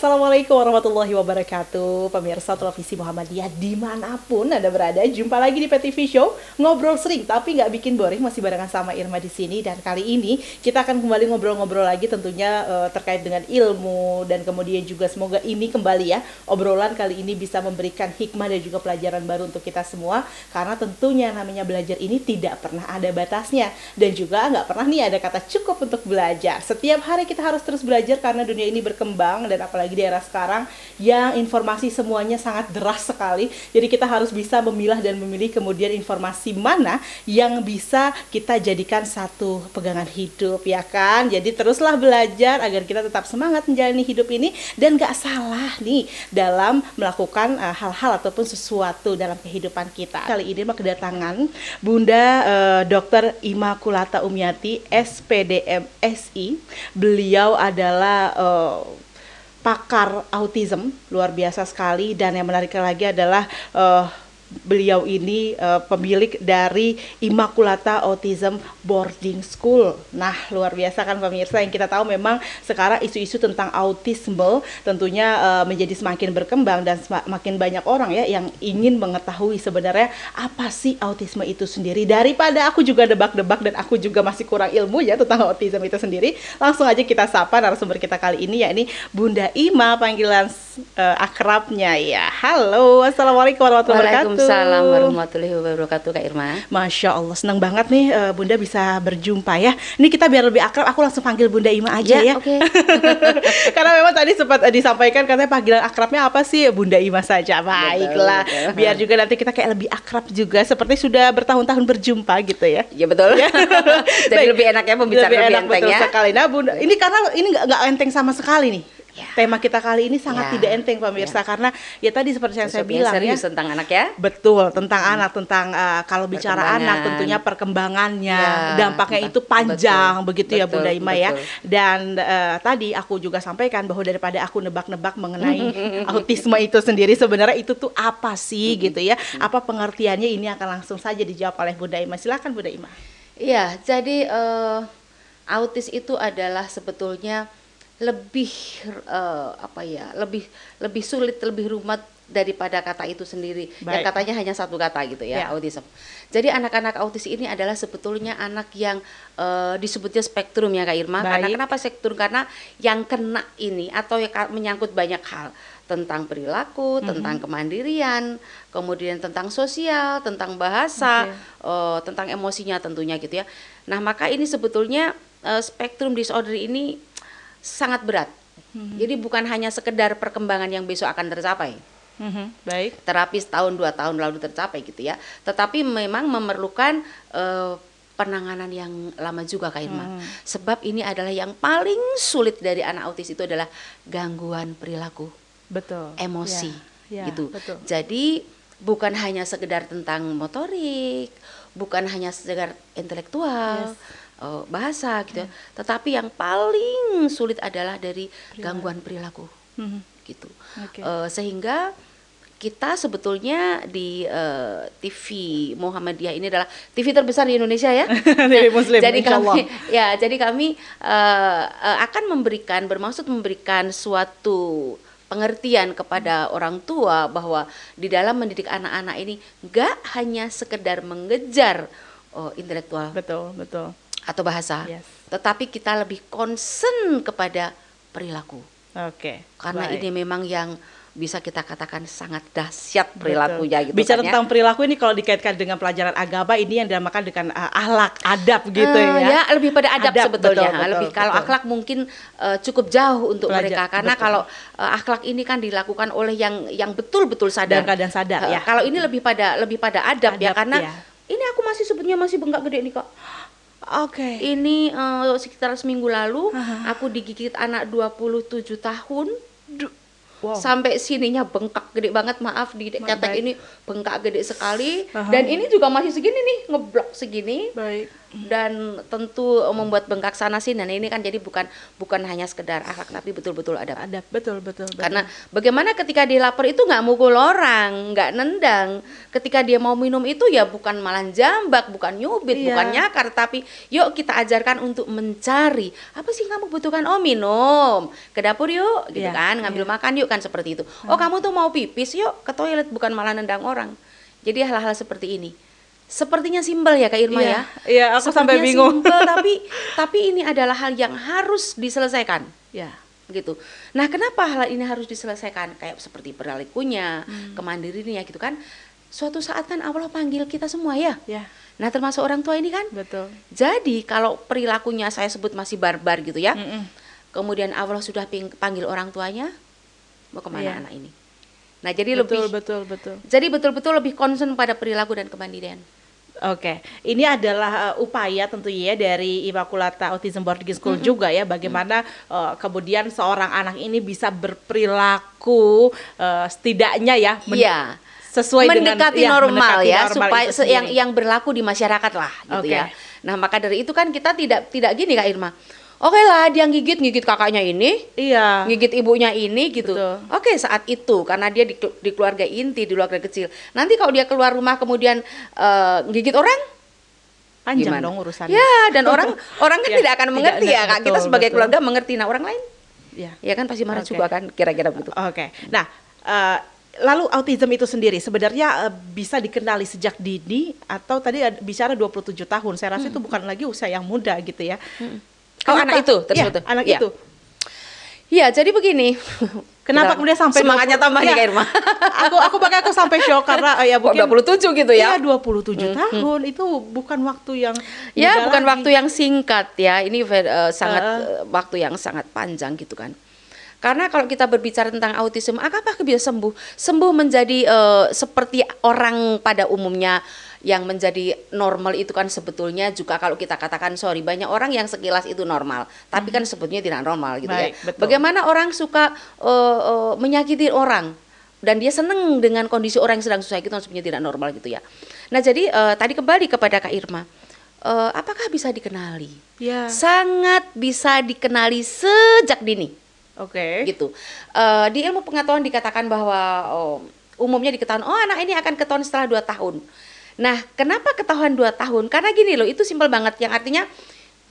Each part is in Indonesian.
Assalamualaikum warahmatullahi wabarakatuh. Pemirsa Televisi Muhammadiyah dimanapun Anda berada, jumpa lagi di PTV Show. Ngobrol sering tapi nggak bikin boring, masih barengan sama Irma di sini. Dan kali ini kita akan kembali ngobrol-ngobrol lagi tentunya terkait dengan ilmu. Dan kemudian juga semoga ini kembali ya, obrolan kali ini bisa memberikan hikmah dan juga pelajaran baru untuk kita semua. Karena tentunya namanya belajar ini tidak pernah ada batasnya. Dan juga nggak pernah nih ada kata cukup untuk belajar. Setiap hari kita harus terus belajar karena dunia ini berkembang, dan apalagi di era sekarang yang informasi semuanya sangat deras sekali. Jadi kita harus bisa memilah dan memilih kemudian informasi mana yang bisa kita jadikan satu pegangan hidup, ya kan? Jadi teruslah belajar agar kita tetap semangat menjalani hidup ini dan gak salah nih dalam melakukan hal-hal ataupun sesuatu dalam kehidupan kita. Kali ini kedatangan Bunda Dr. Immaculata Umiati, SPDM SI. Beliau adalah pakar autism, luar biasa sekali. Dan yang menarik lagi adalah beliau ini pemilik dari Immaculata Autism Boarding School. Nah, luar biasa kan pemirsa, yang kita tahu memang sekarang isu-isu tentang autisme tentunya menjadi semakin berkembang dan semakin banyak orang ya yang ingin mengetahui sebenarnya apa sih autisme itu sendiri. Daripada aku juga debak-debak dan aku juga masih kurang ilmu ya tentang autism itu sendiri, langsung aja kita sapa narasumber kita kali ini, yakni Bunda Ima, panggilan akrabnya ya. Halo, assalamualaikum warahmatullahi wabarakatuh. Waalaikumsalam warahmatullahi wabarakatuh, Kak Irma. Masya Allah, senang banget nih Bunda bisa berjumpa ya. Ini kita biar lebih akrab, aku langsung panggil Bunda Ima aja ya. Oke. Karena memang tadi sempat disampaikan katanya panggilan akrabnya apa sih? Bunda Ima saja. Baiklah, betul. biar juga nanti kita kayak lebih akrab juga, seperti sudah bertahun-tahun berjumpa gitu ya. Ya betul. Jadi Baik, lebih enak ya pembicaraan lebih enak, enteng betul ya. sekali. Nah Bunda, ini karena ini nggak enteng sama sekali nih. Ya. Tema kita kali ini sangat Ya. tidak enteng pemirsa, karena ya tadi seperti yang saya bilang ya, serius tentang anak ya. betul, tentang anak, tentang kalau bicara anak tentunya perkembangannya, Ya, dampaknya itu panjang, betul, begitu ya betul, Bunda Ima ya. betul. Dan tadi aku juga sampaikan bahwa daripada aku nebak-nebak mengenai autisme itu sendiri, sebenarnya itu tuh apa sih gitu ya, apa pengertiannya, ini akan langsung saja dijawab oleh Bunda Ima. Silakan Bunda Ima. Iya, jadi autis itu adalah sebetulnya lebih lebih sulit, lebih rumit daripada kata itu sendiri. Baik. Yang katanya hanya satu kata gitu ya, Ya. autism. Jadi anak-anak autis ini adalah sebetulnya anak yang disebutnya spektrum ya Kak Irma. Karena Baik. kenapa spektrum? Karena yang kena ini atau yang menyangkut banyak hal tentang perilaku, tentang kemandirian, kemudian tentang sosial, tentang bahasa, tentang emosinya tentunya gitu ya. Nah, maka ini sebetulnya spektrum disorder ini sangat berat. Jadi bukan hanya sekedar perkembangan yang besok akan tercapai. Baik. Terapi setahun 2 tahun lalu tercapai gitu ya. Tetapi memang memerlukan penanganan yang lama juga Kak Irma. Sebab ini adalah yang paling sulit dari anak autis itu adalah gangguan perilaku, Betul. emosi Ya, gitu. betul. Jadi bukan hanya sekedar tentang motorik, bukan hanya sekedar intelektual, bahasa gitu, tetapi yang paling sulit adalah dari gangguan perilaku gitu. Oke. Sehingga kita sebetulnya di TV Muhammadiyah ini adalah TV terbesar di Indonesia ya. TV Muslim, jadi insyaallah. kami akan bermaksud memberikan suatu pengertian kepada orang tua bahwa di dalam mendidik anak-anak ini nggak hanya sekedar mengejar intelektual Betul. atau bahasa, Yes. tetapi kita lebih concern kepada perilaku. Oke. Karena baik. ini memang yang bisa kita katakan sangat dahsyat perilakunya gitu. Bicara kan, ya. tentang perilaku ini kalau dikaitkan dengan pelajaran agama, ini yang dinamakan dengan akhlak, adab gitu ya. Ya, lebih pada adab sebetulnya. betul, Lebih kalau betul. akhlak mungkin cukup jauh untuk mereka, karena betul. kalau akhlak ini kan dilakukan oleh yang betul-betul sadar. Dalam keadaan sadar ya. Kalau ini lebih pada adab ya, karena ya. ini aku sebetulnya masih bengkak gede nih kok. Oke. Ini sekitar seminggu lalu aku digigit anak 27 tahun. Wow. Sampai sininya bengkak gede banget, maaf di ketek Baik. ini bengkak gede sekali. Dan ini juga masih segini nih, ngeblok segini. Baik. dan tentu membuat bengkak sana sini. Nah, ini kan jadi bukan hanya sekedar akhlak tapi betul-betul adab. Adab, betul. Karena bagaimana ketika dia lapar itu nggak mukul orang, nggak nendang. Ketika dia mau minum itu ya bukan malah jambak, bukan nyubit, bukan nyakar, tapi yuk kita ajarkan untuk mencari apa sih kamu butuhkan. Oh, minum, ke dapur yuk, gitu kan, ngambil makan yuk, kan seperti itu. Oh, kamu tuh mau pipis yuk ke toilet, bukan malah nendang orang. Jadi hal-hal seperti ini. Sepertinya simpel ya Kak Irma ya. Iya, aku sampai bingung. Simpel, tapi ini adalah hal yang harus diselesaikan. Ya. Gitu. Nah, kenapa hal ini harus diselesaikan? Kayak seperti perilakunya, kemandiriannya gitu kan. Suatu saat kan Allah panggil kita semua ya. Nah, termasuk orang tua ini kan. Betul. Jadi kalau perilakunya saya sebut masih barbar gitu ya. Kemudian Allah sudah panggil orang tuanya, mau kemana anak ini? Nah, jadi betul. Jadi betul-betul lebih concern pada perilaku dan kemandirian. Oke, ini adalah upaya tentunya ya dari Immaculata Autism Boarding School juga ya, bagaimana kemudian seorang anak ini bisa berperilaku setidaknya ya sesuai mendekati dengan normal ya, normal supaya yang berlaku di masyarakat lah gitu ya. Nah, maka dari itu kan kita tidak gini Kak Irma. Oke lah, dia gigit kakaknya ini, gigit ibunya ini gitu. Oke, saat itu karena dia di keluarga inti, di keluarga kecil. Nanti kalau dia keluar rumah kemudian gigit orang, panjang gimana? Dong urusannya. Ya, dan orang kan tidak akan mengerti ya, Kak. Kita sebagai keluarga mengerti, nah orang lain, ya kan pasti marah juga kan, kira-kira begitu. Nah, lalu autism itu sendiri sebenarnya bisa dikenali sejak dini atau tadi bicara 27 tahun. Saya rasa itu bukan lagi usia yang muda gitu ya. Anak itu tersebut. Anak itu. Iya, jadi begini. Kenapa kemudian sampai semangatnya tambah nih Kak Irma? aku sampai shock karena ya mungkin 27 gitu ya. Iya, 27 tahun itu bukan waktu yang bukan waktu yang singkat ya. Ini sangat waktu yang sangat panjang gitu kan. Karena kalau kita berbicara tentang autisme, apakah bisa sembuh? Sembuh menjadi seperti orang pada umumnya. Yang menjadi normal itu kan sebetulnya juga kalau kita katakan banyak orang yang sekilas itu normal, tapi kan sebetulnya tidak normal gitu. Betul. Bagaimana orang suka menyakiti orang dan dia seneng dengan kondisi orang yang sedang susah itu sebenarnya tidak normal gitu ya. Nah, jadi tadi kembali kepada Kak Irma, apakah bisa dikenali? Sangat bisa dikenali sejak dini. Gitu. Di ilmu pengetahuan dikatakan bahwa umumnya diketahui anak ini akan ketahuan setelah 2 tahun. Nah, kenapa ketahuan 2 tahun? Karena gini loh, itu simpel banget. Yang artinya,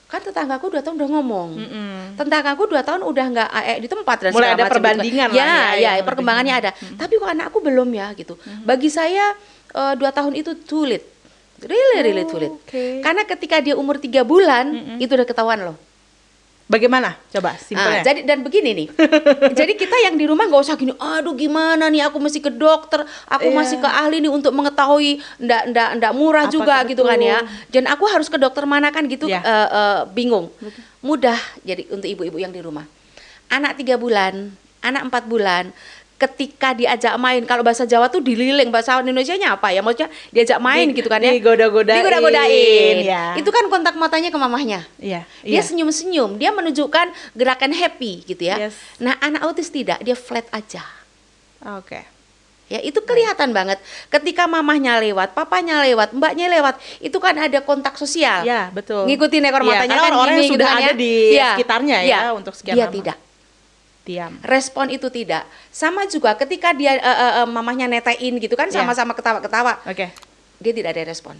kan tetanggaku 2 tahun udah ngomong. Tetanggaku 2 tahun udah nggak di tempat dan mulai ada macam perbandingan gitu. Ya, perkembangannya ada. Tapi kok anakku belum ya gitu. Bagi saya 2 tahun itu too late. Really too late. Karena ketika dia umur 3 bulan, itu udah ketahuan loh. Bagaimana? Coba simpelnya. Jadi dan begini nih. Jadi kita yang di rumah nggak usah gini, aduh gimana nih aku mesti ke dokter, aku masih ke ahli nih untuk mengetahui, ndak murah apa juga gitu kan ya. Dan aku harus ke dokter mana kan gitu, bingung. Mudah jadi untuk ibu-ibu yang di rumah. Anak 3 bulan, anak 4 bulan, ketika diajak main, kalau bahasa Jawa tuh dililing, bahasa Indonesianya apa ya? Maksudnya diajak main gitu kan ya. Digoda-godain. Itu kan kontak matanya ke mamahnya. Dia senyum-senyum, dia menunjukkan gerakan happy gitu ya. Nah, anak autis tidak, dia flat aja. Ya, itu kelihatan banget. Ketika mamahnya lewat, papanya lewat, mbaknya lewat, itu kan ada kontak sosial. Betul. Ngikutin ekor matanya kan orang yang gini, sudah gitu kan ada di sekitarnya ya untuk sekian dia lama. Tidak. Diam. Respon itu tidak. Sama juga ketika dia mamahnya netain gitu kan, sama-sama ketawa-ketawa. Dia tidak ada respon.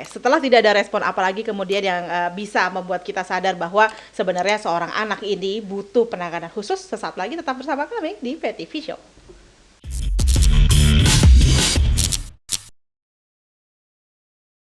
Setelah tidak ada respon, apalagi kemudian yang bisa membuat kita sadar bahwa sebenarnya seorang anak ini butuh penanganan khusus. Sesaat lagi tetap bersama kami di PTV Show.